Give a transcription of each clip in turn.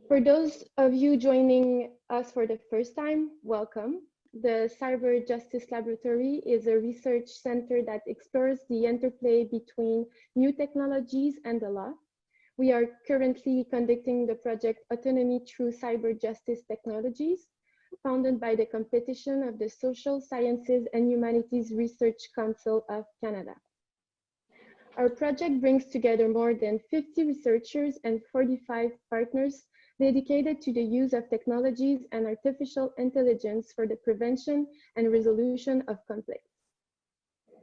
For those of you joining us for the first time, welcome. The Cyber Justice Laboratory is a research center that explores the interplay between new technologies and the law. We are currently conducting the project Autonomy Through Cyber Justice Technologies, founded by the competition of the Social Sciences and Humanities Research Council of Canada. Our project brings together more than 50 researchers and 45 partners dedicated to the use of technologies and artificial intelligence for the prevention and resolution of conflicts.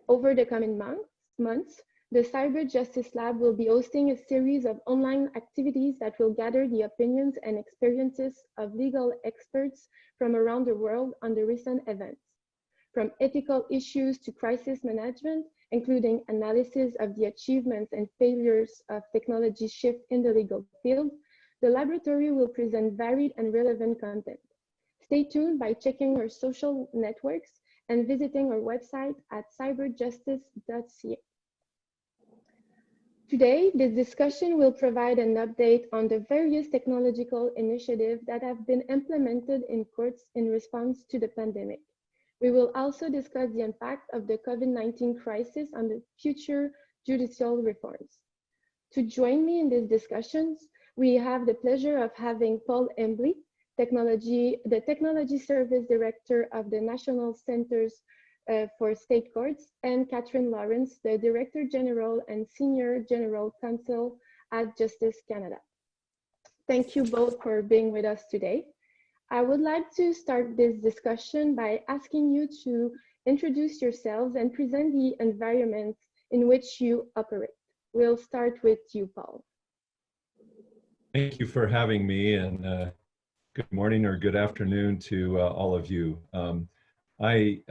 Over the coming months, the Cyber Justice Lab will be hosting a series of online activities that will gather the opinions and experiences of legal experts from around the world on the recent events, from ethical issues to crisis management, including analysis of the achievements and failures of technology shift in the legal field. The laboratory will present varied and relevant content. Stay tuned by checking our social networks and visiting our website at cyberjustice.ca. Today, this discussion will provide an update on the various technological initiatives that have been implemented in courts in response to the pandemic. We will also discuss the impact of the COVID-19 crisis on the future judicial reforms. To join me in these discussions, we have the pleasure of having Paul Embley, the Technology Service Director of the National Centers for State Courts, and Catherine Lawrence, the Director General and Senior General Counsel at Justice Canada. Thank you both for being with us today. I would like to start this discussion by asking you to introduce yourselves and present the environment in which you operate. We'll start with you, Paul. Thank you for having me, and good morning or good afternoon to all of you. I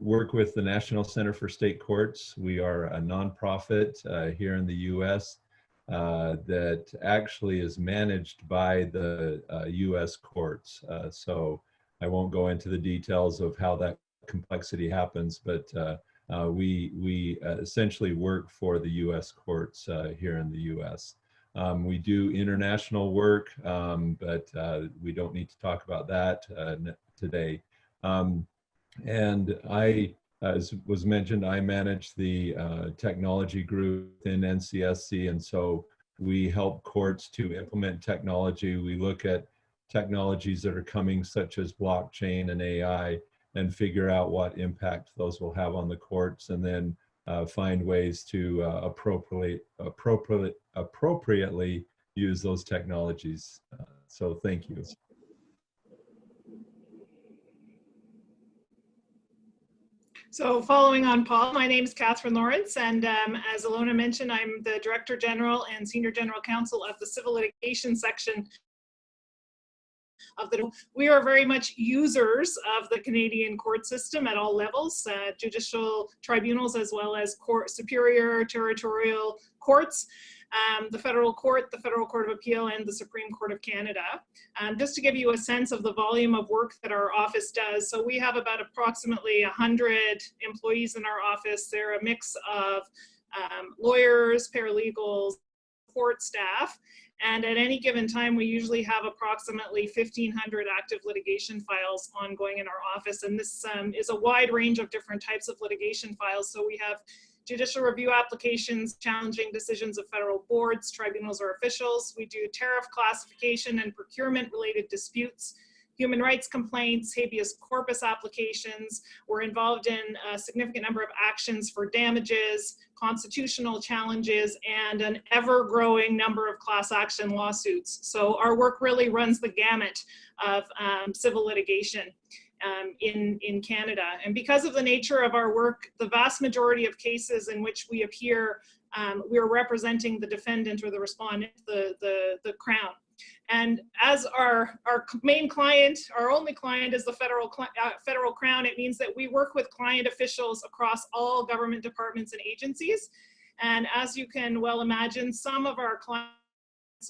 work with the National Center for State Courts. We are a nonprofit here in the U.S. That actually is managed by the U.S. courts. So I won't go into the details of how that complexity happens, but we essentially work for the U.S. courts here in the U.S. We do international work, but we don't need to talk about that today. And I, as was mentioned, I manage the technology group in NCSC, and so we help courts to implement technology. We look at technologies that are coming, such as blockchain and AI, and figure out what impact those will have on the courts, and then find ways to appropriately use those technologies. So thank you. So following on Paul, my name is Catherine Lawrence, and as Ilona mentioned, I'm the Director General and Senior General Counsel of the Civil Litigation Section of the. We are very much users of the Canadian court system at all levels, judicial tribunals as well as superior territorial courts, the Federal Court, the Federal Court of Appeal, and the Supreme Court of Canada. Just to give you a sense of the volume of work that our office does, so we have about approximately 100 employees in our office. They're a mix of lawyers, paralegals, court staff, and at any given time, we usually have approximately 1,500 active litigation files ongoing in our office, and this is a wide range of different types of litigation files. So we have judicial review applications, challenging decisions of federal boards, tribunals, or officials. We do tariff classification and procurement related disputes, human rights complaints, habeas corpus applications. We're involved in a significant number of actions for damages, constitutional challenges, and an ever-growing number of class action lawsuits. So our work really runs the gamut of civil litigation in Canada. And because of the nature of our work, the vast majority of cases in which we appear, we're representing the defendant or the respondent, the Crown. And as our main client, our only client is the federal Crown, it means that we work with client officials across all government departments and agencies. And as you can well imagine, some of our clients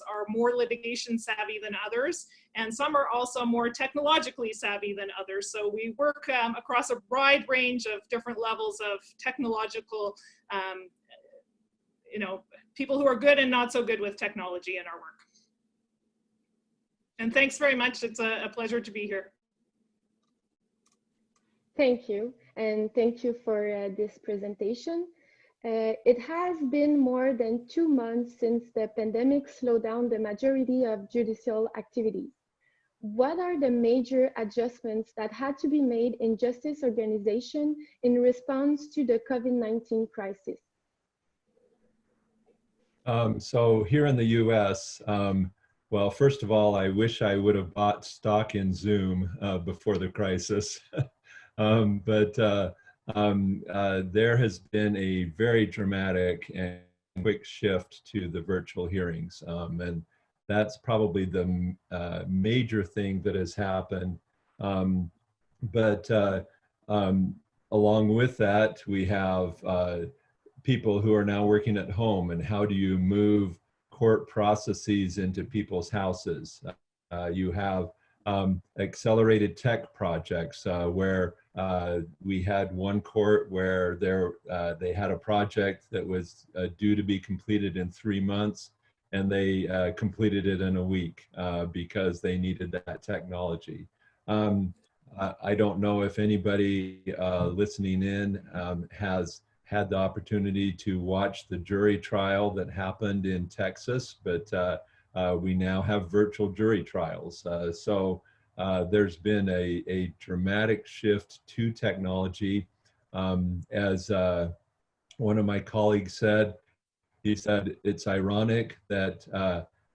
are more litigation savvy than others, and some are also more technologically savvy than others. So we work across a wide range of different levels of technological, people who are good and not so good with technology in our work. And thanks very much. It's a pleasure to be here. Thank you, and thank you for this presentation. It has been more than 2 months since the pandemic slowed down the majority of judicial activities. What are the major adjustments that had to be made in justice organization in response to the COVID-19 crisis? So here in the US, well, first of all, I wish I would have bought stock in Zoom before the crisis. There has been a very dramatic and quick shift to the virtual hearings. And that's probably the major thing that has happened. Along with that, we have people who are now working at home, and how do you move court processes into people's houses? You have accelerated tech projects where we had one court where they had a project that was due to be completed in 3 months, and they completed it in a week because they needed that technology. I don't know if anybody listening in has had the opportunity to watch the jury trial that happened in Texas, but we now have virtual jury trials. So there's been a dramatic shift to technology. As one of my colleagues said, he said, it's ironic that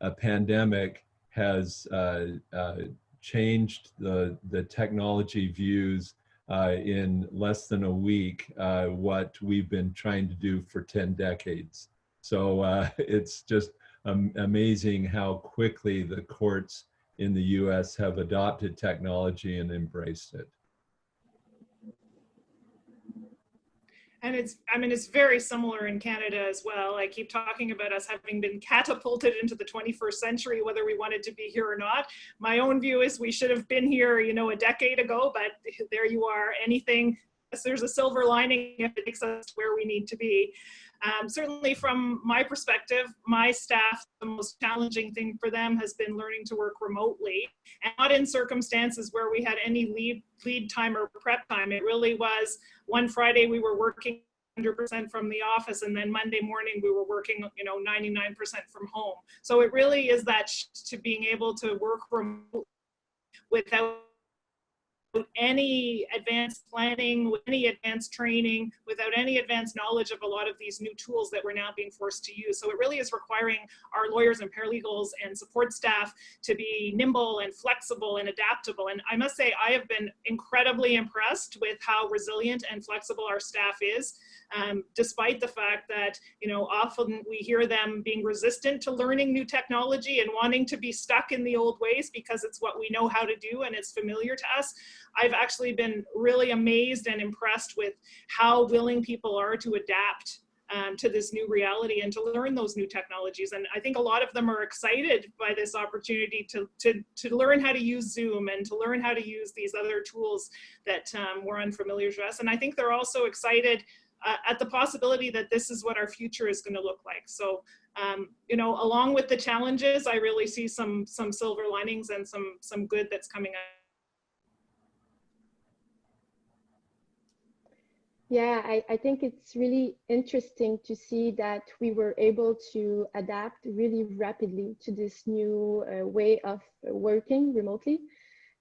a pandemic has changed the technology views in less than a week, what we've been trying to do for 10 decades. So it's just amazing how quickly the courts in the US have adopted technology and embraced it. And it's very similar in Canada as well. I keep talking about us having been catapulted into the 21st century, whether we wanted to be here or not. My own view is we should have been here, a decade ago, but there you are. There's a silver lining if it takes us to where we need to be. Certainly from my perspective, my staff, the most challenging thing for them has been learning to work remotely, and not in circumstances where we had any lead time or prep time. It really was one Friday we were working 100% from the office, and then Monday morning we were working 99% from home. So it really is that shift to being able to work remotely without any advanced planning, with any advanced training, without any advanced knowledge of a lot of these new tools that we're now being forced to use. So it really is requiring our lawyers and paralegals and support staff to be nimble and flexible and adaptable. And I must say, I have been incredibly impressed with how resilient and flexible our staff is, despite the fact that, often we hear them being resistant to learning new technology and wanting to be stuck in the old ways because it's what we know how to do and it's familiar to us. I've actually been really amazed and impressed with how willing people are to adapt to this new reality and to learn those new technologies. And I think a lot of them are excited by this opportunity to learn how to use Zoom and to learn how to use these other tools that were unfamiliar to us. And I think they're also excited at the possibility that this is what our future is going to look like. So, along with the challenges, I really see some silver linings and some good that's coming out. Yeah, I think it's really interesting to see that we were able to adapt really rapidly to this new way of working remotely.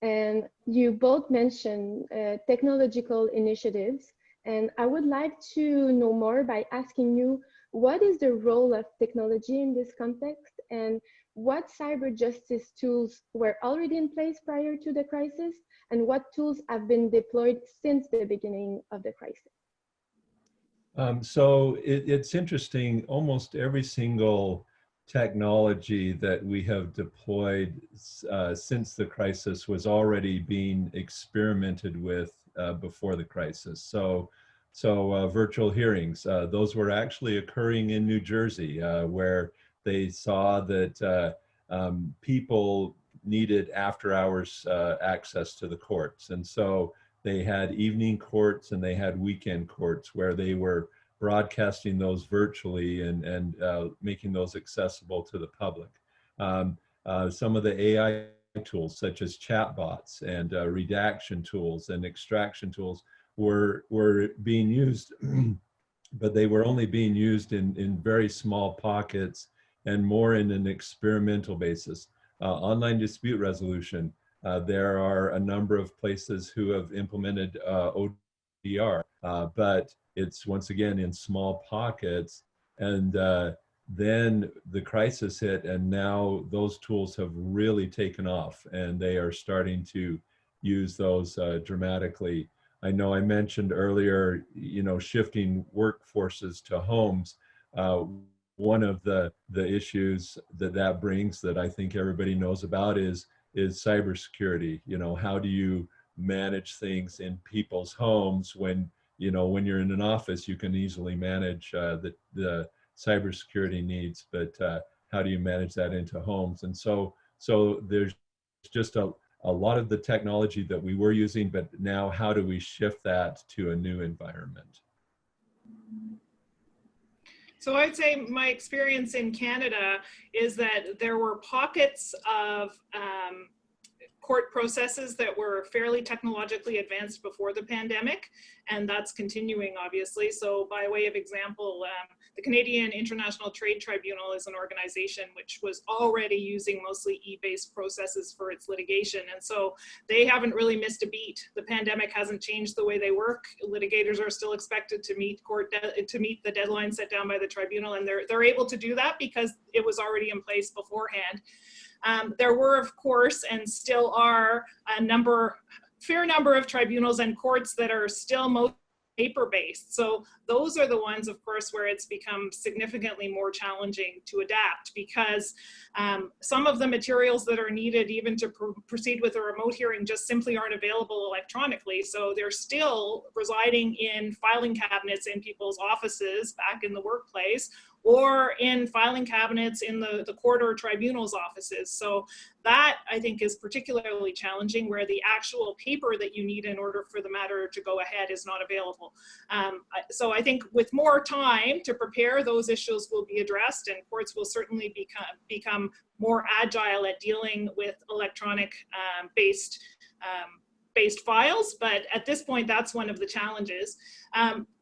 And you both mentioned technological initiatives. And I would like to know more by asking you, what is the role of technology in this context? And what cyber justice tools were already in place prior to the crisis? And what tools have been deployed since the beginning of the crisis? So it's interesting, almost every single technology that we have deployed since the crisis was already being experimented with before the crisis. So virtual hearings, those were actually occurring in New Jersey, where they saw that people needed after hours access to the courts. And so they had evening courts and they had weekend courts where they were broadcasting those virtually and making those accessible to the public. Some of the AI tools such as chatbots and redaction tools and extraction tools were being used, but they were only being used in very small pockets and more in an experimental basis. Online dispute resolution, there are a number of places who have implemented ODR, but it's once again in small pockets. And then the crisis hit, and now those tools have really taken off, and they are starting to use those dramatically. I know I mentioned earlier, shifting workforces to homes. One of the issues that brings that I think everybody knows about is cybersecurity. How do you manage things in people's homes when you're in an office, you can easily manage the cybersecurity needs, but how do you manage that into homes? And so there's just a lot of the technology that we were using, but now how do we shift that to a new environment? So I'd say my experience in Canada is that there were pockets of court processes that were fairly technologically advanced before the pandemic, and that's continuing, obviously. So by way of example, the Canadian International Trade Tribunal is an organization which was already using mostly e-based processes for its litigation, and so they haven't really missed a beat. The pandemic hasn't changed the way they work. Litigators are still expected to meet the deadline set down by the tribunal, and they're able to do that because it was already in place beforehand. There were, of course, and still are fair number of tribunals and courts that are still most paper-based. So those are the ones, of course, where it's become significantly more challenging to adapt, because some of the materials that are needed even to proceed with a remote hearing just simply aren't available electronically. So they're still residing in filing cabinets in people's offices back in the workplace, or in filing cabinets in the court or tribunal's offices. So that, I think, is particularly challenging, where the actual paper that you need in order for the matter to go ahead is not available. So I think with more time to prepare, those issues will be addressed, and courts will certainly become more agile at dealing with electronic based files, but at this point, that's one of the challenges.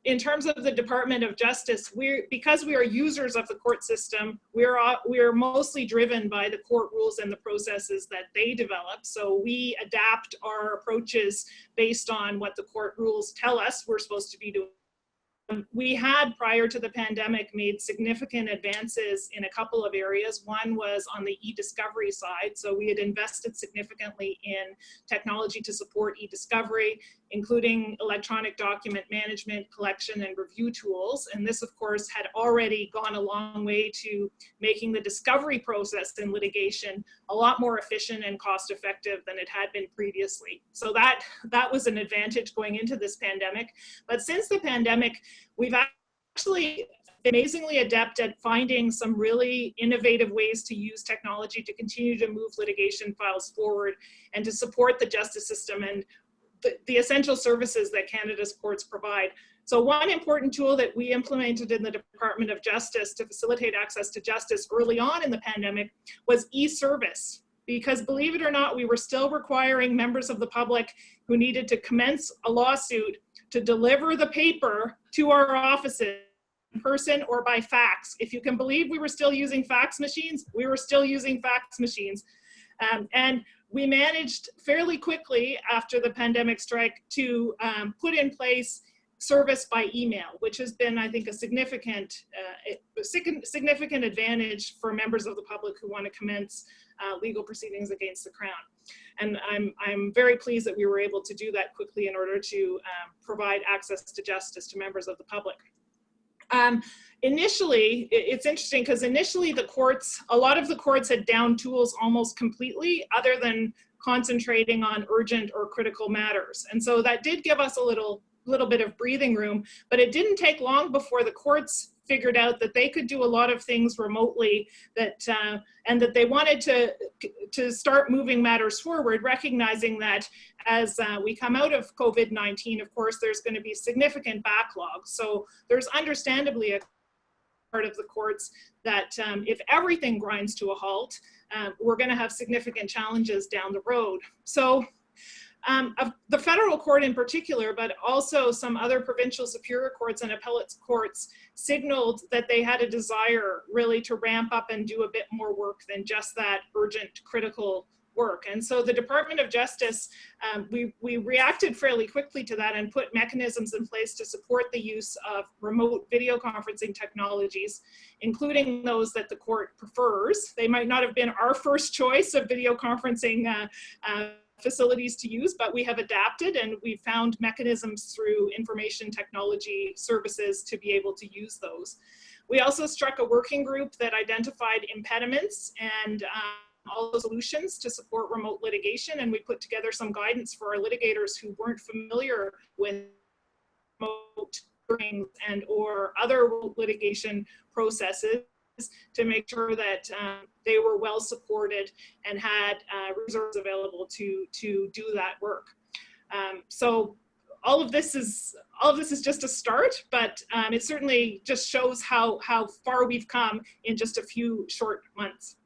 In terms of the Department of Justice, because we are users of the court system, we are mostly driven by the court rules and the processes that they develop. So we adapt our approaches based on what the court rules tell us we're supposed to be doing. We had, prior to the pandemic, made significant advances in a couple of areas. One was on the e-discovery side. So we had invested significantly in technology to support e-discovery, including electronic document management, collection, and review tools. And this, of course, had already gone a long way to making the discovery process in litigation a lot more efficient and cost-effective than it had been previously. So that was an advantage going into this pandemic. But since the pandemic, we've actually been amazingly adept at finding some really innovative ways to use technology to continue to move litigation files forward and to support the justice system and the essential services that Canada's courts provide. So one important tool that we implemented in the Department of Justice to facilitate access to justice early on in the pandemic was e-service. Because believe it or not, we were still requiring members of the public who needed to commence a lawsuit to deliver the paper to our offices in person or by fax. If you can believe we were still using fax machines, we were still using fax machines. And we managed fairly quickly after the pandemic strike to put in place service by email, which has been, I think, a significant advantage for members of the public who want to commence legal proceedings against the Crown. And I'm very pleased that we were able to do that quickly in order to provide access to justice to members of the public. Initially, it's interesting because initially a lot of the courts had downed tools almost completely, other than concentrating on urgent or critical matters. And so that did give us a little bit of breathing room, but it didn't take long before the courts figured out that they could do a lot of things remotely, and that they wanted to start moving matters forward, recognizing that as we come out of COVID-19, of course, there's going to be significant backlogs. So there's understandably a part of the courts that if everything grinds to a halt, we're going to have significant challenges down the road. So of the federal court in particular, but also some other provincial superior courts and appellate courts signaled that they had a desire really to ramp up and do a bit more work than just that urgent, critical work. And so the Department of Justice, we reacted fairly quickly to that and put mechanisms in place to support the use of remote video conferencing technologies, including those that the court prefers. They might not have been our first choice of video conferencing facilities to use, but we have adapted and we've found mechanisms through information technology services to be able to use those. We also struck a working group that identified impediments and all the solutions to support remote litigation, and we put together some guidance for our litigators who weren't familiar with remote hearings and or other litigation processes, to make sure that they were well supported and had resources available to do that work. So all of this is just a start, but it certainly just shows how far we've come in just a few short months.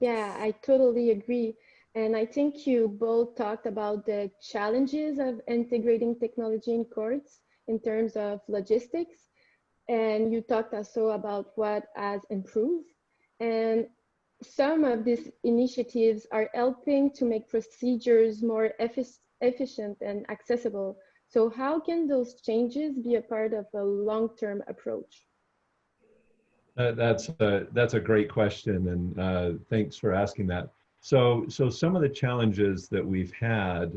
Yeah, I totally agree. And I think you both talked about the challenges of integrating technology in courts in terms of logistics. And you talked also about what has improved. And some of these initiatives are helping to make procedures more efficient and accessible. So how can those changes be a part of a long-term approach? That's a great question, and thanks for asking that. So some of the challenges that we've had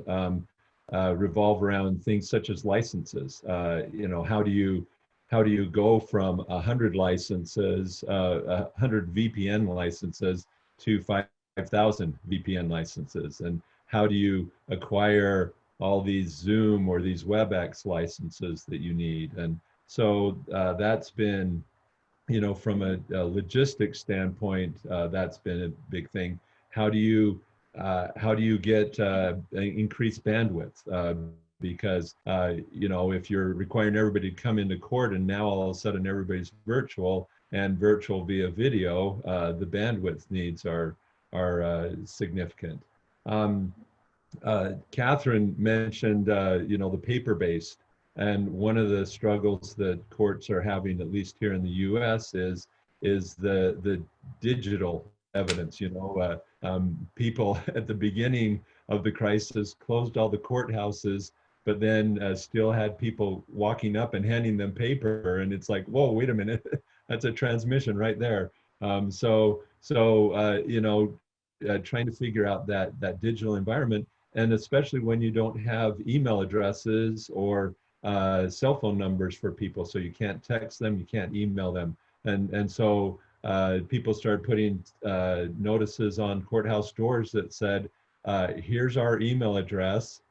revolve around things such as licenses. You know, how do you go from 100 licenses, 100 VPN licenses to 5,000 VPN licenses? And how do you acquire all these Zoom or these WebEx licenses that you need? And so that's been, you know, from a logistics standpoint, that's been a big thing. How do you get increased bandwidth? Because you know, if you're requiring everybody to come into court and now all of a sudden everybody's virtual and virtual via video, the bandwidth needs are significant. Catherine mentioned you know, the paper-based, and one of the struggles that courts are having, at least here in the U.S., is the digital evidence. You know, people at the beginning of the crisis closed all the courthouses, but then still had people walking up and handing them paper, and it's like, whoa, wait a minute, that's a transmission right there. So you know, trying to figure out that digital environment, and especially when you don't have email addresses or cell phone numbers for people, so you can't text them, you can't email them, and so people started putting notices on courthouse doors that said, here's our email address.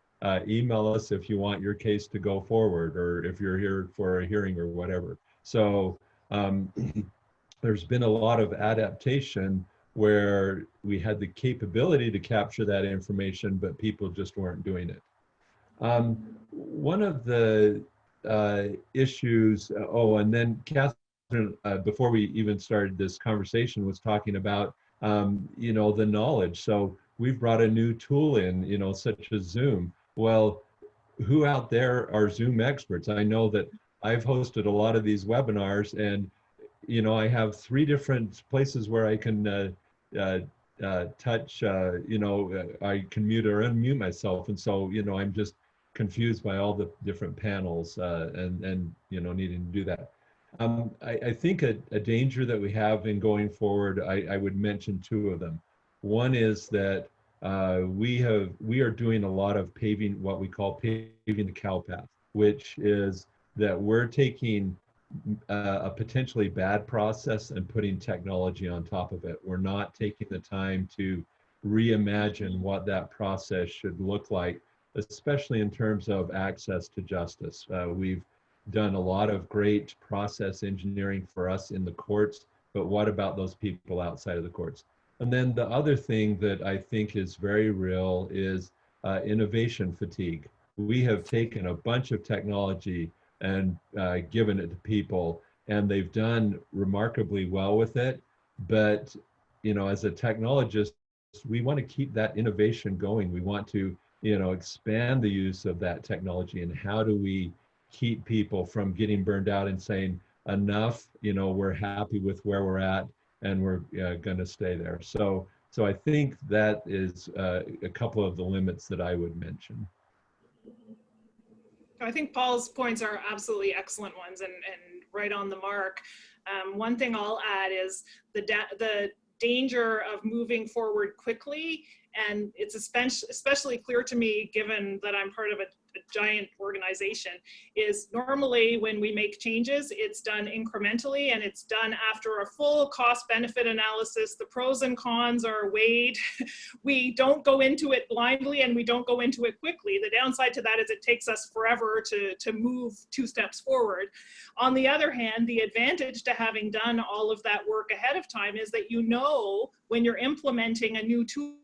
Email us if you want your case to go forward, or if you're here for a hearing or whatever. So there's been a lot of adaptation where we had the capability to capture that information, but people just weren't doing it. One of the issues, oh, and then Catherine, before we even started this conversation, was talking about, you know, the knowledge. So we've brought a new tool in, you know, such as Zoom. Well, who out there are Zoom experts? I know that I've hosted a lot of these webinars, and, you know, I have 3 different places where I can touch, you know, I can mute or unmute myself. And so, you know, I'm just confused by all the different panels and you know, needing to do that. I think a danger that we have in going forward, I would mention 2 of them. One is that we are doing a lot of paving, what we call paving the cow path, which is that we're taking a potentially bad process and putting technology on top of it. We're not taking the time to reimagine what that process should look like, especially in terms of access to justice. We've done a lot of great process engineering for us in the courts, but what about those people outside of the courts? And then the other thing that I think is very real is innovation fatigue. We have taken a bunch of technology and given it to people, and they've done remarkably well with it. But as a technologist, we want to keep that innovation going. We want to expand the use of that technology, and how do we keep people from getting burned out and saying enough, we're happy with where we're at and we're going to stay there. So I think that is a couple of the limits that I would mention. I think Paul's points are absolutely excellent ones and right on the mark. One thing I'll add is the danger of moving forward quickly, and it's especially clear to me given that I'm part of a giant organization, is normally when we make changes, it's done incrementally and it's done after a full cost benefit analysis. The pros and cons are weighed. We don't go into it blindly and we don't go into it quickly. The downside to that is it takes us forever to move 2 steps forward. On the other hand, the advantage to having done all of that work ahead of time is that when you're implementing a new tool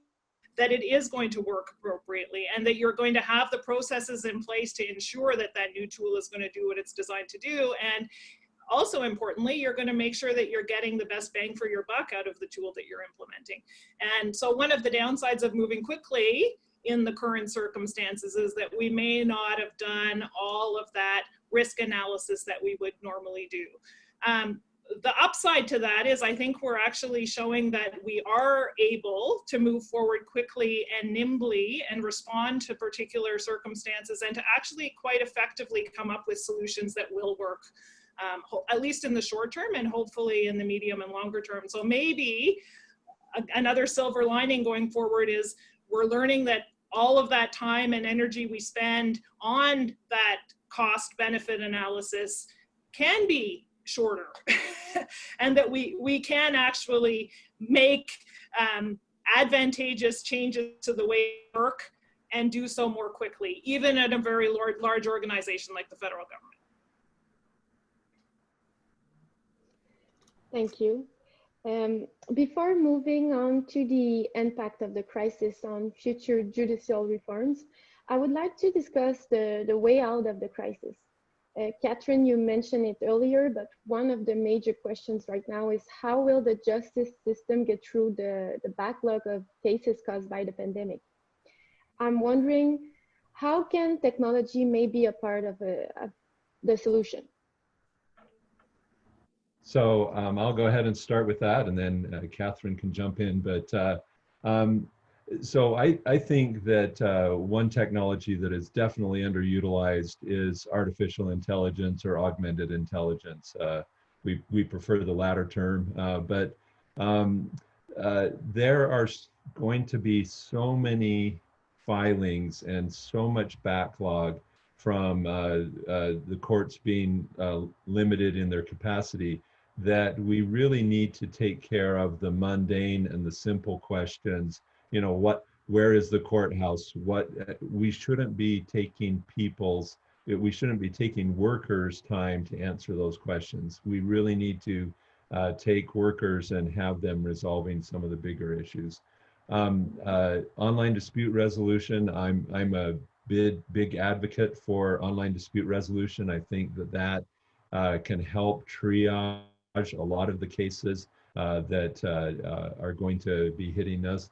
that it is going to work appropriately, and that you're going to have the processes in place to ensure that that new tool is going to do what it's designed to do. And also importantly, you're going to make sure that you're getting the best bang for your buck out of the tool that you're implementing. And so one of the downsides of moving quickly in the current circumstances is that we may not have done all of that risk analysis that we would normally do. The upside to that is I think we're actually showing that we are able to move forward quickly and nimbly and respond to particular circumstances, and to actually quite effectively come up with solutions that will work, at least in the short term and hopefully in the medium and longer term. So maybe another silver lining going forward is we're learning that all of that time and energy we spend on that cost benefit analysis can be shorter and that we can actually make advantageous changes to the way we work and do so more quickly, even at a very large organization like the federal government. Thank you. Before moving on to the impact of the crisis on future judicial reforms, I would like to discuss the way out of the crisis. Catherine, you mentioned it earlier, but one of the major questions right now is how will the justice system get through the backlog of cases caused by the pandemic? I'm wondering, how can technology may be a part of the solution? So I'll go ahead and start with that, and then Catherine can jump in. But so I think that one technology that is definitely underutilized is artificial intelligence or augmented intelligence. We prefer the latter term, but there are going to be so many filings and so much backlog from the courts being limited in their capacity, that we really need to take care of the mundane and the simple questions. Where is the courthouse? We shouldn't be taking we shouldn't be taking workers' time to answer those questions. We really need to take workers and have them resolving some of the bigger issues. Online dispute resolution, I'm a big advocate for online dispute resolution. I think that can help triage a lot of the cases that are going to be hitting us.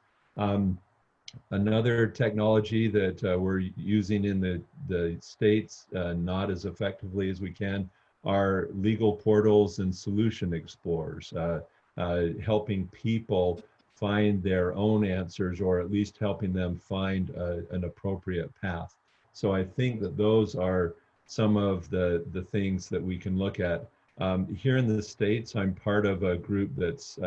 Another technology that we're using in the States, not as effectively as we can, are legal portals and solution explorers, helping people find their own answers, or at least helping them find an appropriate path. So I think that those are some of the things that we can look at. Here in the States, I'm part of a group that's,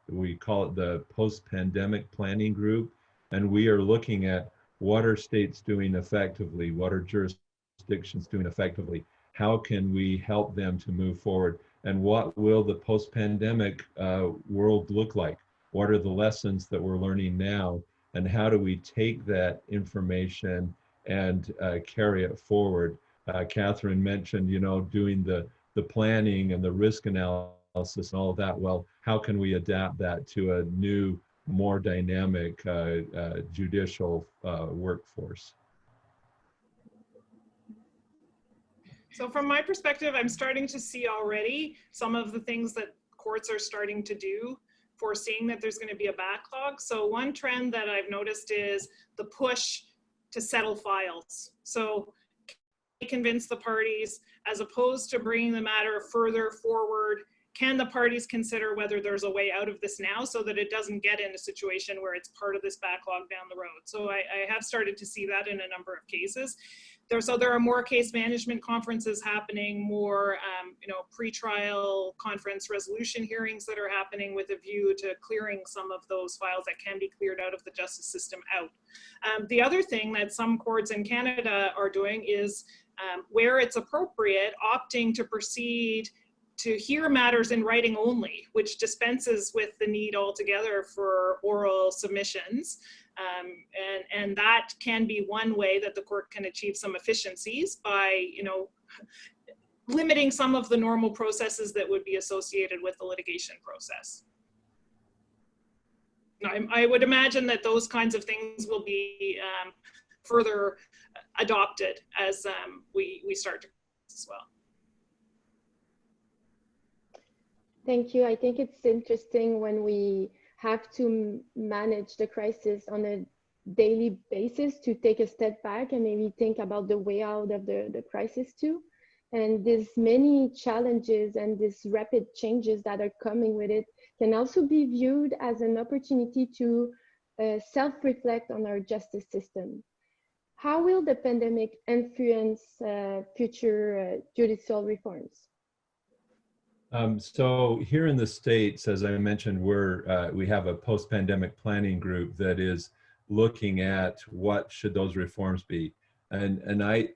we call it the Post-Pandemic Planning Group, and we are looking at what are states doing effectively, what are jurisdictions doing effectively, how can we help them to move forward, and what will the post-pandemic world look like? What are the lessons that we're learning now, and how do we take that information and carry it forward? Catherine mentioned, doing the planning and the risk analysis and all of that. Well, how can we adapt that to a new, more dynamic judicial workforce? So from my perspective, I'm starting to see already some of the things that courts are starting to do, foreseeing that there's going to be a backlog. So one trend that I've noticed is the push to settle files. So convince the parties, as opposed to bringing the matter further forward, can the parties consider whether there's a way out of this now so that it doesn't get in a situation where it's part of this backlog down the road? So I have started to see that in a number of cases. There are more case management conferences happening, more pre-trial conference resolution hearings that are happening with a view to clearing some of those files that can be cleared out of the justice system out. The other thing that some courts in Canada are doing is where it's appropriate, opting to proceed to hear matters in writing only, which dispenses with the need altogether for oral submissions. And that can be one way that the court can achieve some efficiencies by, limiting some of the normal processes that would be associated with the litigation process. I would imagine that those kinds of things will be further adopted as we start to as well. Thank you. I think it's interesting when we have to manage the crisis on a daily basis to take a step back and maybe think about the way out of the crisis too. And these many challenges and these rapid changes that are coming with it can also be viewed as an opportunity to self-reflect on our justice system. How will the pandemic influence future judicial reforms? So here in the States, as I mentioned, we have a post-pandemic planning group that is looking at what should those reforms be. And I,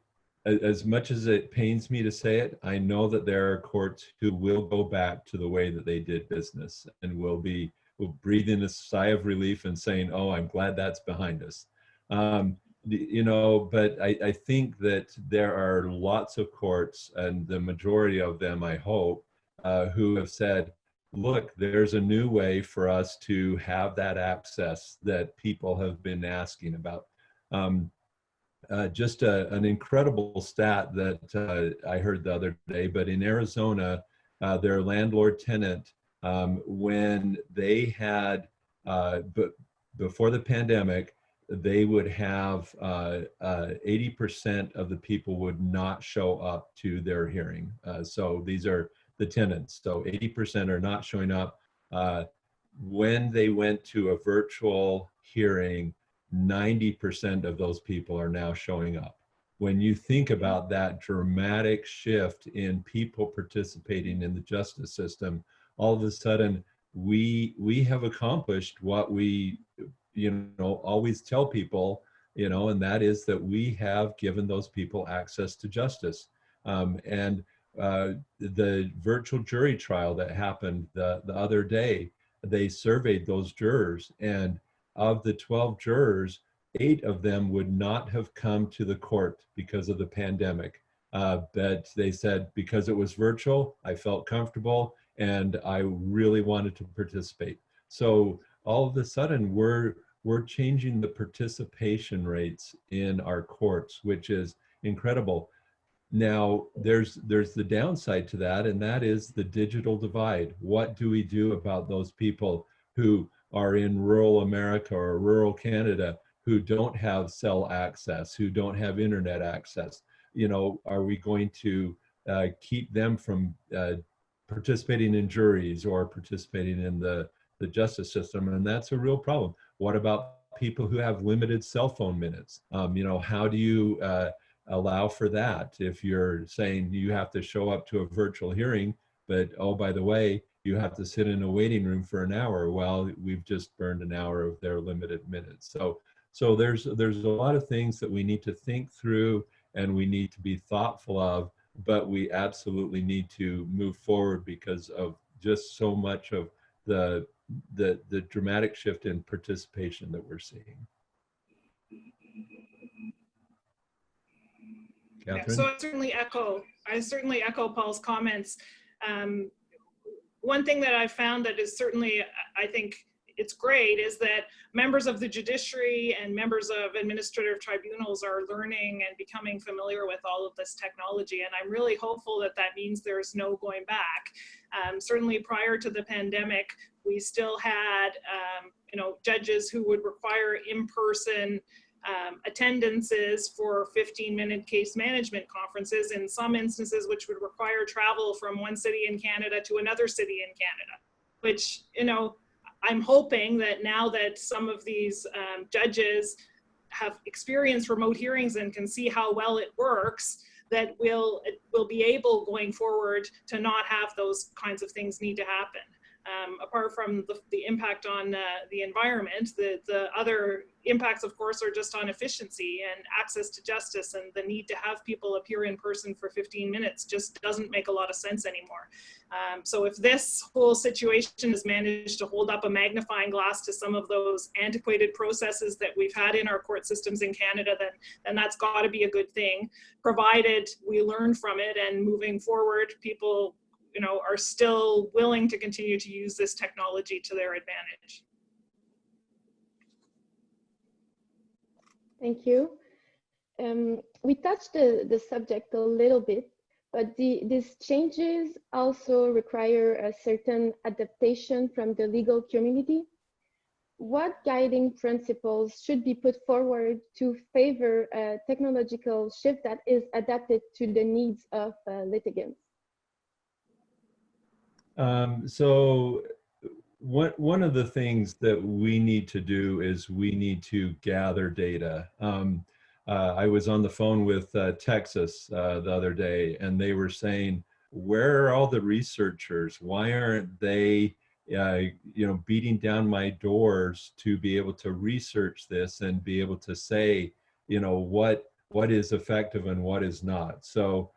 as much as it pains me to say it, I know that there are courts who will go back to the way that they did business and will breathe in a sigh of relief and saying, oh, I'm glad that's behind us. But I think that there are lots of courts, and the majority of them, I hope, who have said, look, there's a new way for us to have that access that people have been asking about. Just an incredible stat that I heard the other day, but in Arizona, their landlord-tenant, when they had, before the pandemic, they would have 80% of the people would not show up to their hearing. So these are the tenants. So 80% are not showing up. When they went to a virtual hearing, 90% of those people are now showing up. When you think about that dramatic shift in people participating in the justice system, all of a sudden we have accomplished what we always tell people, and that is that we have given those people access to justice. The virtual jury trial that happened the other day, they surveyed those jurors, and of the 12 jurors, 8 of them would not have come to the court because of the pandemic. But they said, because it was virtual, I felt comfortable and I really wanted to participate. So all of a sudden, we're changing the participation rates in our courts, which is incredible. Now, there's the downside to that, and that is the digital divide. What do we do about those people who are in rural America or rural Canada who don't have cell access, who don't have internet access? Are we going to keep them from participating in juries or participating in the justice system? And that's a real problem. What about people who have limited cell phone minutes? How do you allow for that? If you're saying you have to show up to a virtual hearing, but oh, by the way, you have to sit in a waiting room for an hour. Well, we've just burned an hour of their limited minutes. So there's a lot of things that we need to think through and we need to be thoughtful of, but we absolutely need to move forward because of just so much of the dramatic shift in participation that we're seeing. Catherine? Yeah, so I certainly echo Paul's comments. One thing that I've found that is certainly, I think, it's great is that members of the judiciary and members of administrative tribunals are learning and becoming familiar with all of this technology. And I'm really hopeful that that means there's no going back. Certainly prior to the pandemic, we still had, judges who would require in-person attendances for 15-minute case management conferences, in some instances which would require travel from one city in Canada to another city in Canada, which, I'm hoping that now that some of these judges have experienced remote hearings and can see how well it works, that we'll be able going forward to not have those kinds of things need to happen. Apart from the impact on the environment, the other impacts, of course, are just on efficiency and access to justice, and the need to have people appear in person for 15 minutes just doesn't make a lot of sense anymore. So if this whole situation has managed to hold up a magnifying glass to some of those antiquated processes that we've had in our court systems in Canada, then that's got to be a good thing, provided we learn from it and moving forward, people are still willing to continue to use this technology to their advantage. Thank you. We touched the subject a little bit, but these changes also require a certain adaptation from the legal community. What guiding principles should be put forward to favor a technological shift that is adapted to the needs of litigants? So one of the things that we need to do is we need to gather data. I was on the phone with Texas the other day, and they were saying, where are all the researchers? Why aren't they beating down my doors to be able to research this and be able to say, what is effective and what is not? So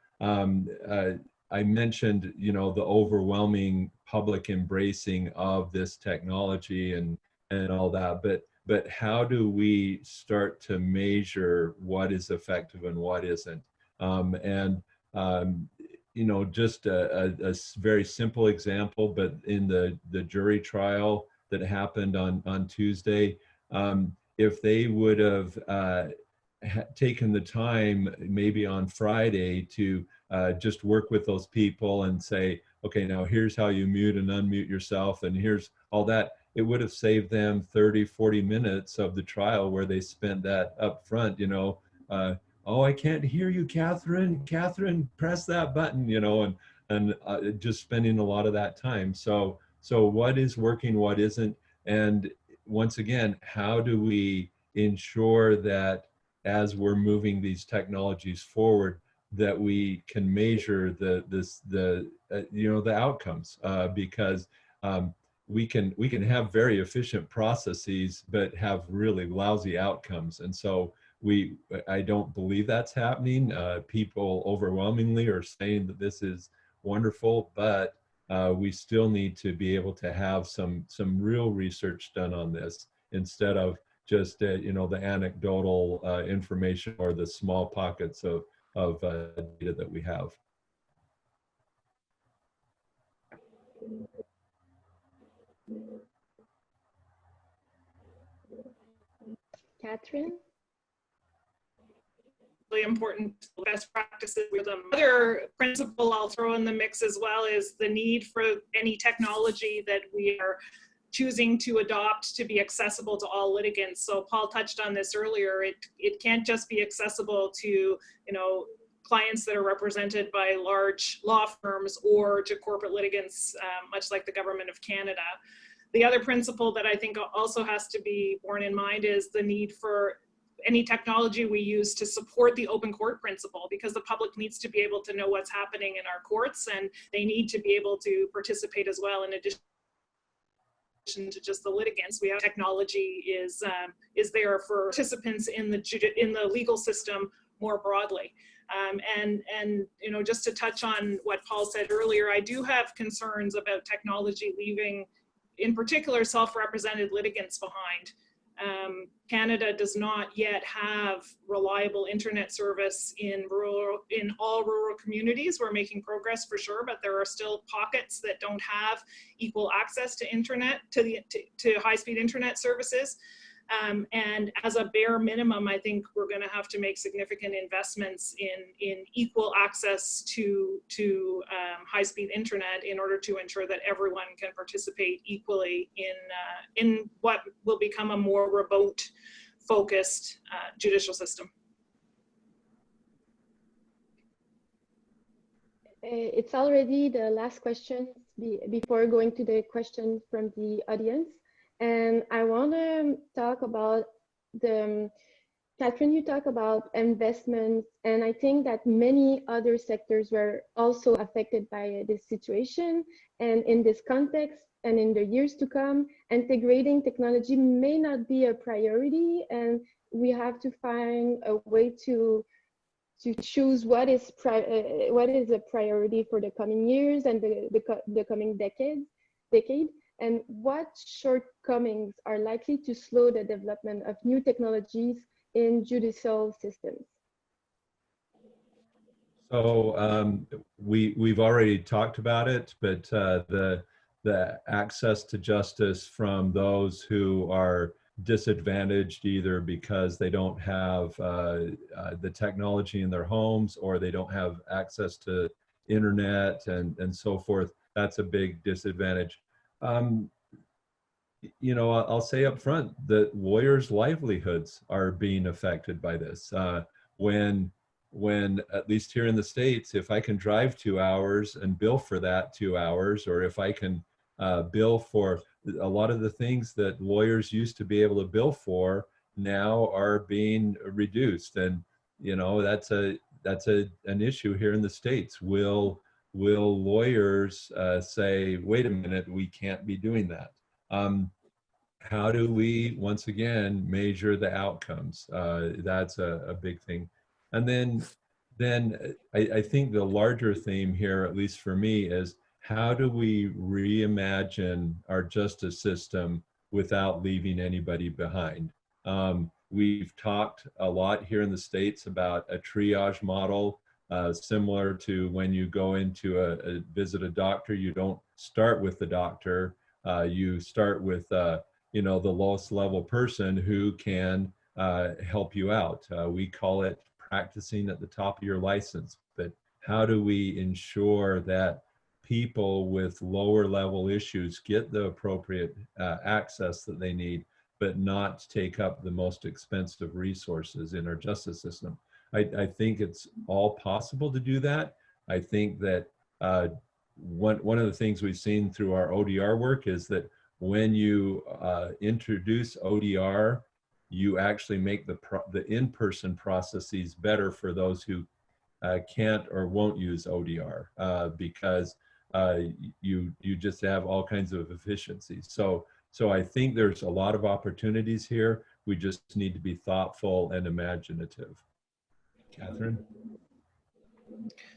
I mentioned, the overwhelming public embracing of this technology and all that, but how do we start to measure what is effective and what isn't? Just a very simple example, but in the jury trial that happened on Tuesday, if they would have taken the time maybe on Friday to just work with those people and say, okay, now here's how you mute and unmute yourself, and here's all that, it would have saved them 30, 40 minutes of the trial where they spent that up front, oh, I can't hear you, Catherine, press that button, and just spending a lot of that time. So what is working, what isn't? And once again, how do we ensure that as we're moving these technologies forward, that we can measure the outcomes, because we can have very efficient processes but have really lousy outcomes. And so I don't believe that's happening. People overwhelmingly are saying that this is wonderful, but we still need to be able to have some real research done on this, instead of just the anecdotal information or the small pockets of data that we have. Catherine? Really important best practices. Another principle I'll throw in the mix as well is the need for any technology that we are choosing to adopt to be accessible to all litigants. So Paul touched on this earlier. It can't just be accessible to clients that are represented by large law firms or to corporate litigants, much like the Government of Canada. The other principle that I think also has to be borne in mind is the need for any technology we use to support the open court principle, because the public needs to be able to know what's happening in our courts, and they need to be able to participate as well, in addition to just the litigants. We have technology is there for participants in the legal system more broadly. And just to touch on what Paul said earlier, I do have concerns about technology leaving, in particular, self-represented litigants behind. Canada does not yet have reliable internet service in all rural communities. We're making progress for sure, but there are still pockets that don't have equal access to internet, to high-speed internet services. And as a bare minimum, I think we're going to have to make significant investments in equal access to high-speed internet in order to ensure that everyone can participate equally in what will become a more remote-focused judicial system. It's already the last question before going to the question from the audience. And I want to talk about Catherine, you talk about investments, and I think that many other sectors were also affected by this situation. And in this context, and in the years to come, integrating technology may not be a priority, and we have to find a way to choose what is a priority for the coming years and the coming decade, and what shortcomings are likely to slow the development of new technologies in judicial systems. So we've already talked about it, but the access to justice from those who are disadvantaged either because they don't have the technology in their homes, or they don't have access to internet and so forth, that's a big disadvantage. You know, I'll say up front that lawyers' livelihoods are being affected by this. When at least here in the States, if I can drive 2 hours and bill for that 2 hours, or if I can bill for a lot of the things that lawyers used to be able to bill for now are being reduced. And, you know, that's an issue here in the States. Will lawyers say, wait a minute, we can't be doing that? How do we, once again, measure the outcomes? That's a big thing. And then I think the larger theme here, at least for me, is how do we reimagine our justice system without leaving anybody behind? We've talked a lot here in the States about a triage model, similar to when you go into visit a doctor. You don't start with the doctor. You start with you know, the lowest level person who can help you out. We call it practicing at the top of your license. But how do we ensure that people with lower level issues get the appropriate access that they need, but not take up the most expensive resources in our justice system? I think it's all possible to do that. I think that one of the things we've seen through our ODR work is that when you introduce ODR, you actually make the in-person processes better for those who can't or won't use ODR because you just have all kinds of efficiencies. So I think there's a lot of opportunities here. We just need to be thoughtful and imaginative. Catherine?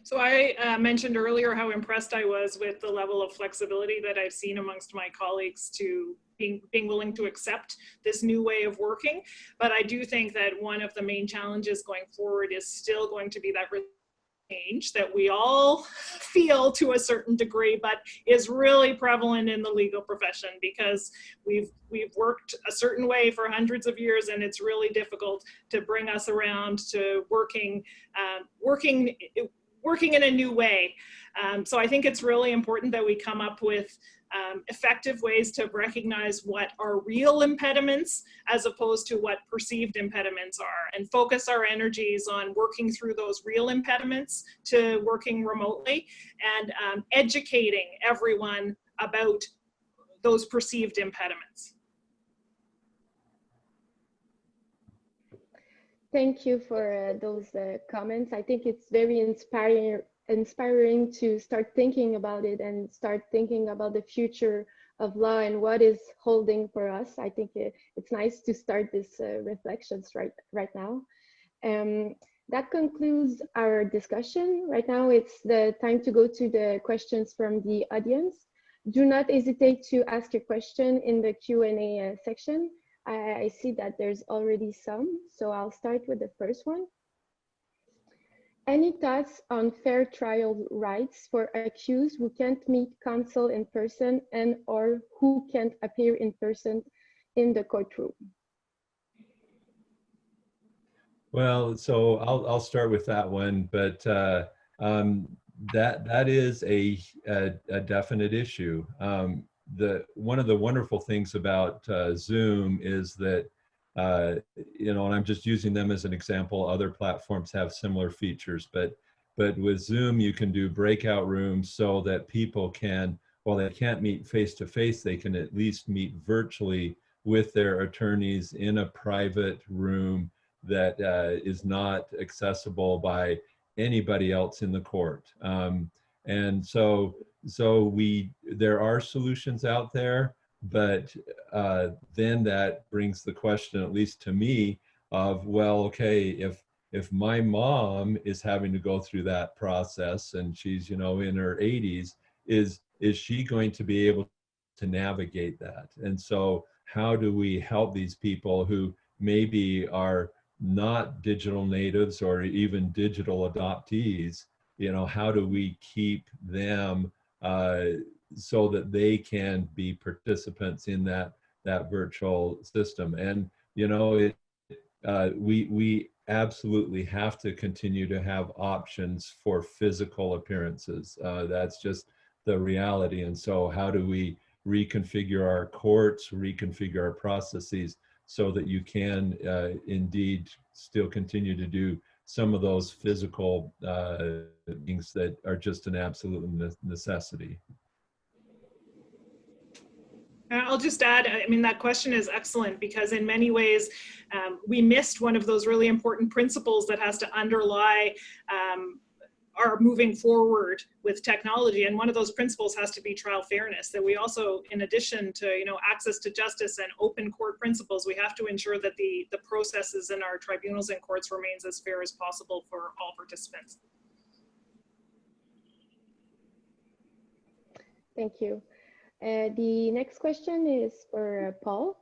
So I mentioned earlier how impressed I was with the level of flexibility that I've seen amongst my colleagues to being willing to accept this new way of working. But I do think that one of the main challenges going forward is still going to be that change that we all feel to a certain degree, but is really prevalent in the legal profession because we've worked a certain way for hundreds of years, and it's really difficult to bring us around to working in a new way. So I think it's really important that we come up with effective ways to recognize what are real impediments as opposed to what perceived impediments are, and focus our energies on working through those real impediments to working remotely, and educating everyone about those perceived impediments. Thank you for those comments. I think it's very inspiring to start thinking about it and start thinking about the future of law and what is holding for us. I think it's nice to start this reflections right now. That concludes our discussion. Right now, it's the time to go to the questions from the audience. Do not hesitate to ask your question in the Q&A section. I see that there's already some, so I'll start with the first one. Any thoughts on fair trial rights for accused who can't meet counsel in person and or who can't appear in person in the courtroom? Well, so I'll start with that one, but that is a definite issue. One of the wonderful things about Zoom is that you know, and I'm just using them as an example. Other platforms have similar features, but with Zoom you can do breakout rooms so that people can, while they can't meet face to face, they can at least meet virtually with their attorneys in a private room that is not accessible by anybody else in the court. And so there are solutions out there, but then that brings the question, at least to me, of, well, okay, if my mom is having to go through that process and she's, you know, in her 80s, is she going to be able to navigate that? And so how do we help these people who maybe are not digital natives or even digital adoptees? You know, how do we keep them so that they can be participants in that virtual system? And you know, we absolutely have to continue to have options for physical appearances. That's just the reality. And so how do we reconfigure our courts, reconfigure our processes so that you can indeed still continue to do some of those physical things that are just an absolute necessity? I'll just add, I mean, that question is excellent because in many ways, we missed one of those really important principles that has to underlie our moving forward with technology. And one of those principles has to be trial fairness, that we also, in addition to, you know, access to justice and open court principles, we have to ensure that the processes in our tribunals and courts remains as fair as possible for all participants. Thank you. The next question is for Paul.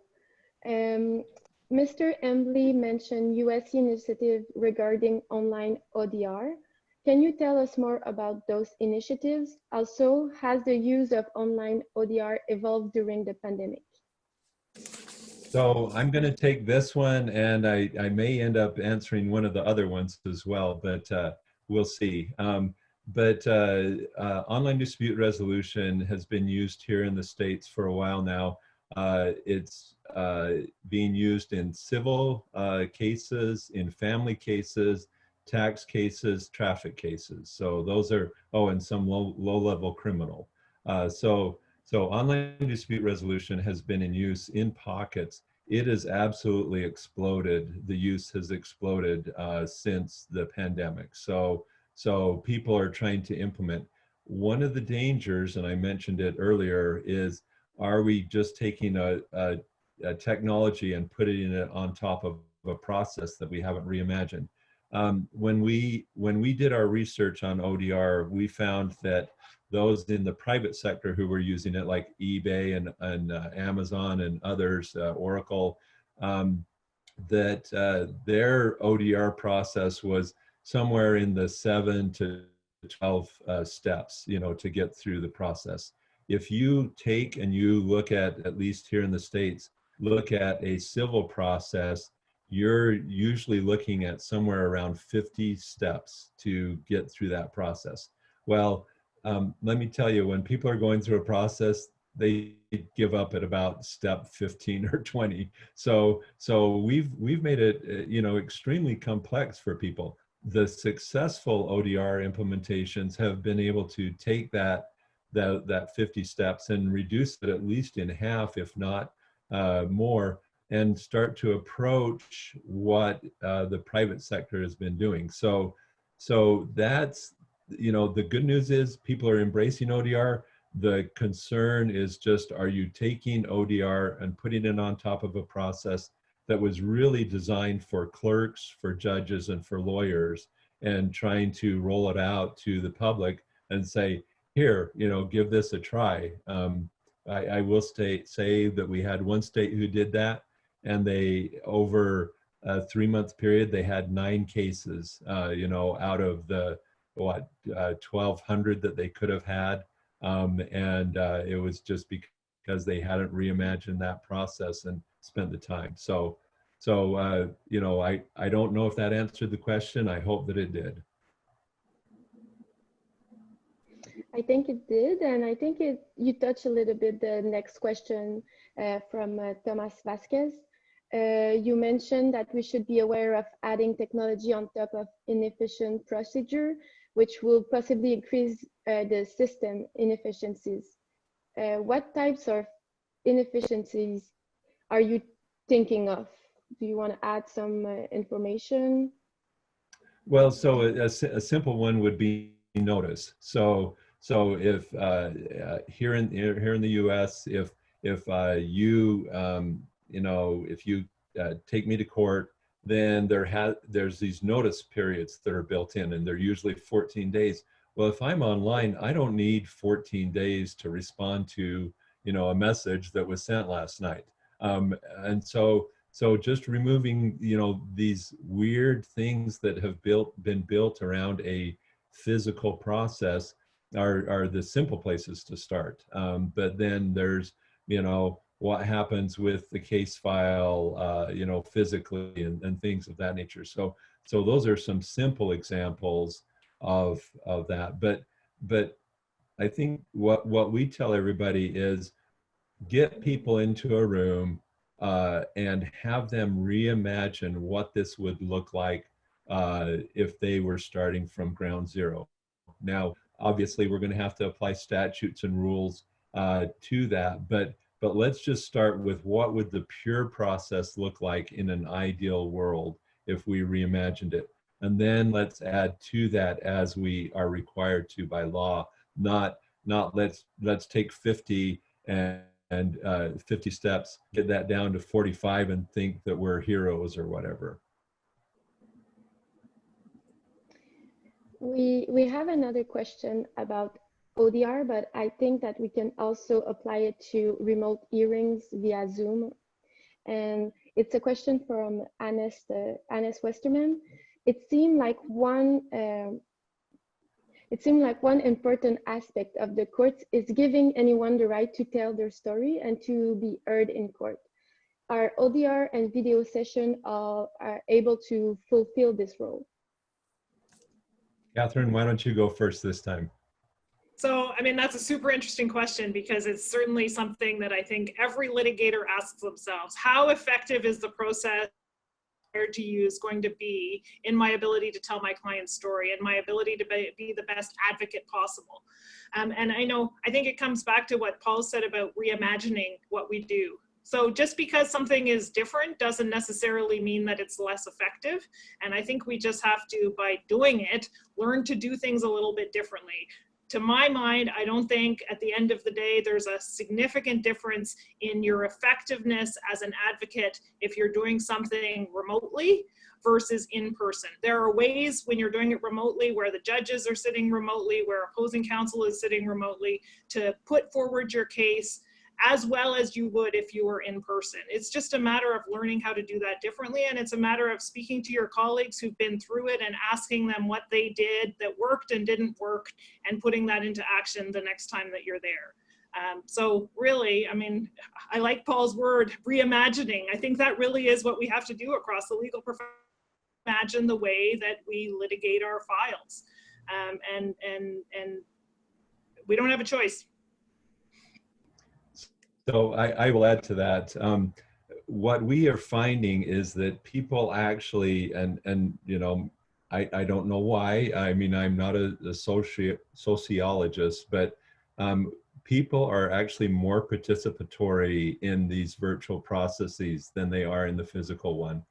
Mr. Embley mentioned US initiative regarding online ODR. Can you tell us more about those initiatives? Also, has the use of online ODR evolved during the pandemic? So I'm going to take this one, and I may end up answering one of the other ones as well, but we'll see. Online dispute resolution has been used here in the States for a while now. It's being used in civil cases, in family cases, tax cases, traffic cases. So those are, oh, and some low-level criminal. So online dispute resolution has been in use in pockets. It has absolutely exploded. The use has exploded since the pandemic. So people are trying to implement. One of the dangers, and I mentioned it earlier, is are we just taking a technology and putting it on top of a process that we haven't reimagined? When we did our research on ODR, we found that those in the private sector who were using it, like eBay and Amazon and others, Oracle, that their ODR process was somewhere in the 7 to 12 steps, you know, to get through the process. If you take and you look at least here in the States, look at a civil process, you're usually looking at somewhere around 50 steps to get through that process. Well, let me tell you, when people are going through a process, they give up at about step 15 or 20. So we've made it, you know, extremely complex for people. The successful ODR implementations have been able to take that 50 steps and reduce it at least in half, if not more, and start to approach what the private sector has been doing. So that's, you know, the good news is people are embracing ODR. The concern is just, are you taking ODR and putting it on top of a process that was really designed for clerks, for judges, and for lawyers, and trying to roll it out to the public and say, here, you know, give this a try. I will say that we had one state who did that, and they, over a 3-month period, they had 9 cases, you know, out of the, 1,200 that they could have had. And it was just because they hadn't reimagined that process and spent the time. So you know, I don't know if that answered the question. I hope that it did. I think it did, and I think you touched a little bit the next question from Thomas Vasquez. You mentioned that we should be aware of adding technology on top of inefficient procedure, which will possibly increase the system inefficiencies. What types of inefficiencies are you thinking of? Do you want to add some information? Well, so a simple one would be notice. So if here in the U.S., if you you know, if you take me to court, then there's these notice periods that are built in, and they're usually 14 days. Well, if I'm online, I don't need 14 days to respond to, you know, a message that was sent last night. And so just removing, you know, these weird things that have been built around a physical process are the simple places to start. But then there's, you know, what happens with the case file, you know, physically and things of that nature. So those are some simple examples of that. But I think what we tell everybody is get people into a room and have them reimagine what this would look like if they were starting from ground zero. Now, obviously, we're going to have to apply statutes and rules to that, but let's just start with what would the pure process look like in an ideal world if we reimagined it. And then let's add to that as we are required to by law, not let's take 50 and 50 steps, get that down to 45 and think that we're heroes or whatever. We have another question about ODR, but I think that we can also apply it to remote hearings via Zoom. And it's a question from Anis Westerman. It seemed like one important aspect of the courts is giving anyone the right to tell their story and to be heard in court. Our ODR and video session are able to fulfill this role. Catherine, why don't you go first this time? So, I mean, that's a super interesting question because it's certainly something that I think every litigator asks themselves. How effective is the process to use going to be in my ability to tell my client's story and my ability to be the best advocate possible? And I think it comes back to what Paul said about reimagining what we do. So just because something is different doesn't necessarily mean that it's less effective. And I think we just have to, by doing it, learn to do things a little bit differently. To my mind, I don't think at the end of the day, there's a significant difference in your effectiveness as an advocate if you're doing something remotely versus in person. There are ways when you're doing it remotely where the judges are sitting remotely, where opposing counsel is sitting remotely, to put forward your case as well as you would if you were in person. It's just a matter of learning how to do that differently. And it's a matter of speaking to your colleagues who've been through it and asking them what they did that worked and didn't work and putting that into action the next time that you're there. So really, I mean, I like Paul's word, reimagining. I think that really is what we have to do across the legal profession. Imagine the way that we litigate our files. And we don't have a choice. So I will add to that. What we are finding is that people actually, and you know, I don't know why. I mean, I'm not a sociologist, but people are actually more participatory in these virtual processes than they are in the physical one.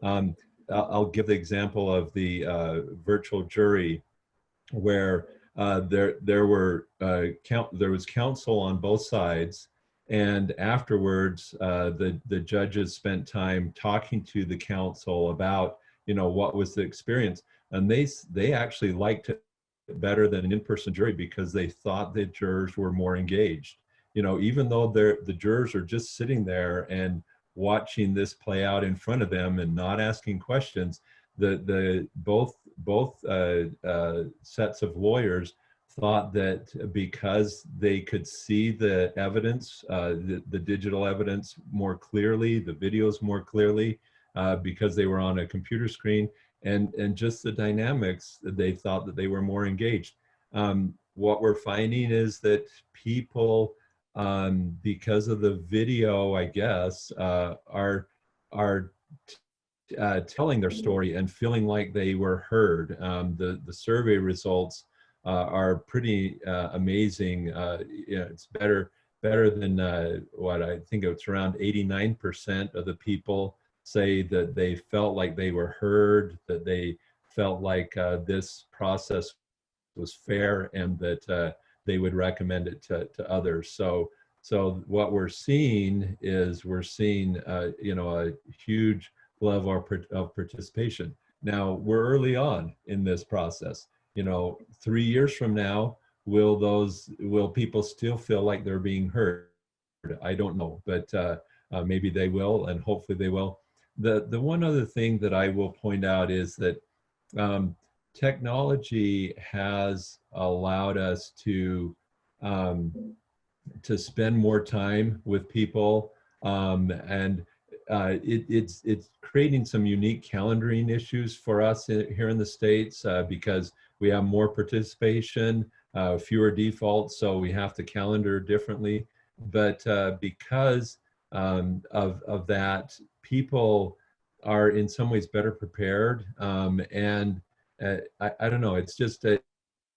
I'll give the example of the virtual jury, where there was counsel on both sides, and afterwards the judges spent time talking to the counsel about, you know, what was the experience, and they actually liked it better than an in-person jury because they thought the jurors were more engaged. You know, even though the jurors are just sitting there and watching this play out in front of them and not asking questions, both sets of lawyers thought that because they could see the evidence, the digital evidence more clearly, the videos more clearly, because they were on a computer screen, and just the dynamics, they thought that they were more engaged. What we're finding is that people, because of the video, I guess, are telling their story and feeling like they were heard. The survey results are pretty amazing. It's better than what I think it's around 89% of the people say that they felt like they were heard, that they felt like this process was fair, and that they would recommend it to others. So what we're seeing is a huge level of participation. Now, we're early on in this process. 3 years from now, will people still feel like they're being heard? I don't know, but maybe they will, and hopefully they will. The one other thing that I will point out is that technology has allowed us to spend more time with people, and it's creating some unique calendaring issues for us here in the States, because we have more participation, fewer defaults, so we have to calendar differently. But because of that, people are in some ways better prepared, and I don't know. It's just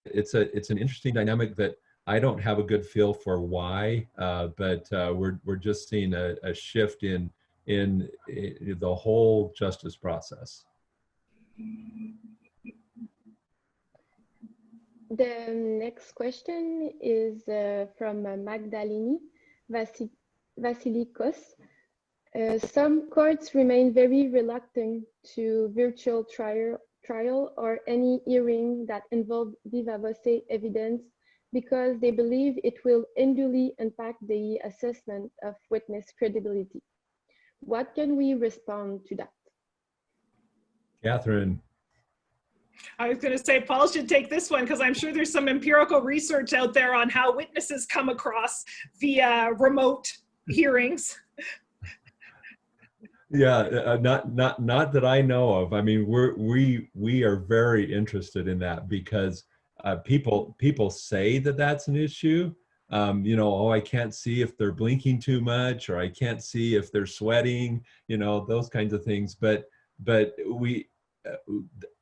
it's an interesting dynamic that I don't have a good feel for why, but we're just seeing a shift in the whole justice process. The next question is from Magdalini Vasilikos. Some courts remain very reluctant to virtual trial or any hearing that involve viva voce evidence because they believe it will unduly impact the assessment of witness credibility. What can we respond to that? Catherine. I was going to say Paul should take this one because I'm sure there's some empirical research out there on how witnesses come across via remote hearings. Yeah, not that I know of. I mean, we are very interested in that because people say that that's an issue. Oh, I can't see if they're blinking too much, or I can't see if they're sweating. Those kinds of things. But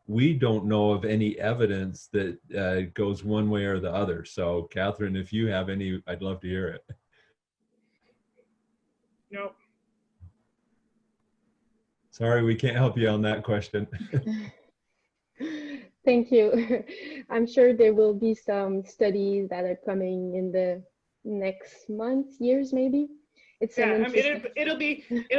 we don't know of any evidence that goes one way or the other. So, Catherine, if you have any, I'd love to hear it. No. Sorry, we can't help you on that question. Thank you. I'm sure there will be some studies that are coming in the next months, years, maybe. It'll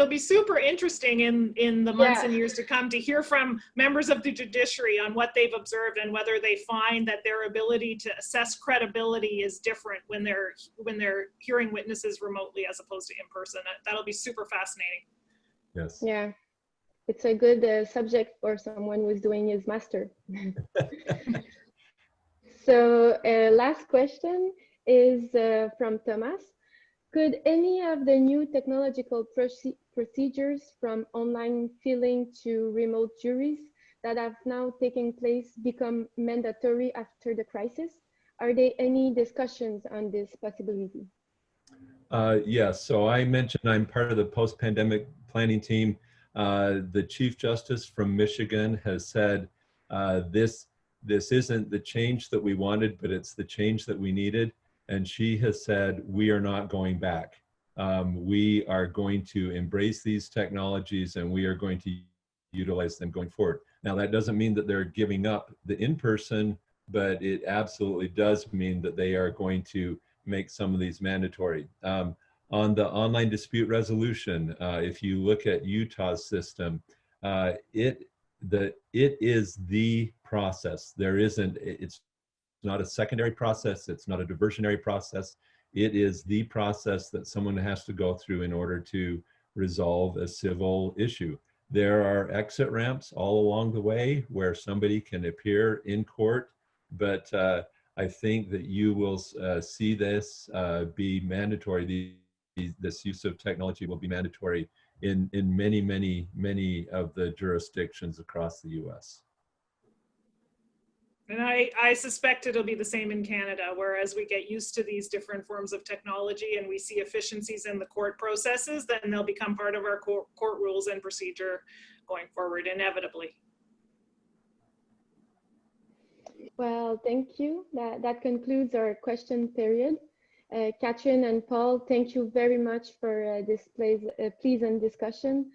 be super interesting in the months and years to come to hear from members of the judiciary on what they've observed and whether they find that their ability to assess credibility is different when they're hearing witnesses remotely as opposed to in person. That'll be super fascinating. Yes. Yeah. It's a good subject for someone who's doing his master. So last question is from Thomas. Could any of the new technological procedures from online filing to remote juries that have now taken place become mandatory after the crisis? Are there any discussions on this possibility? Yes, so I mentioned I'm part of the post-pandemic planning team. The Chief Justice from Michigan has said this isn't the change that we wanted, but it's the change that we needed. And she has said, we are not going back. We are going to embrace these technologies and we are going to utilize them going forward. Now, that doesn't mean that they're giving up the in-person, but it absolutely does mean that they are going to make some of these mandatory. On the online dispute resolution, if you look at Utah's system, it is the process. It's not a secondary process. It's not a diversionary process. It is the process that someone has to go through in order to resolve a civil issue. There are exit ramps all along the way where somebody can appear in court, but I think that you will see this be mandatory. This use of technology will be mandatory in many of the jurisdictions across the US. And I suspect it'll be the same in Canada, whereas we get used to these different forms of technology and we see efficiencies in the court processes, then they'll become part of our court rules and procedure going forward, inevitably. Well, thank you. That concludes our question period. Catherine and Paul, thank you very much for this pleasant discussion.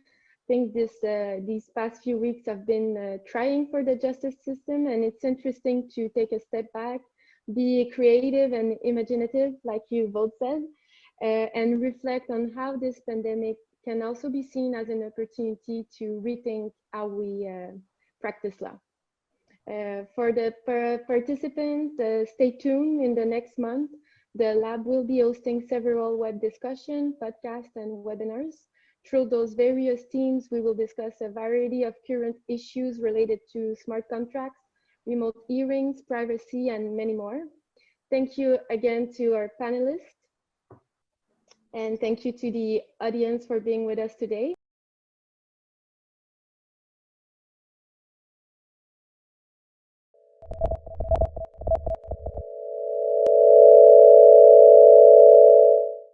I think these past few weeks have been trying for the justice system, and it's interesting to take a step back, be creative and imaginative, like you both said, and reflect on how this pandemic can also be seen as an opportunity to rethink how we practice law. For the participants, stay tuned in the next month. The lab will be hosting several web discussions, podcasts, and webinars. Through those various themes, we will discuss a variety of current issues related to smart contracts, remote hearings, privacy, and many more. Thank you again to our panelists. And thank you to the audience for being with us today.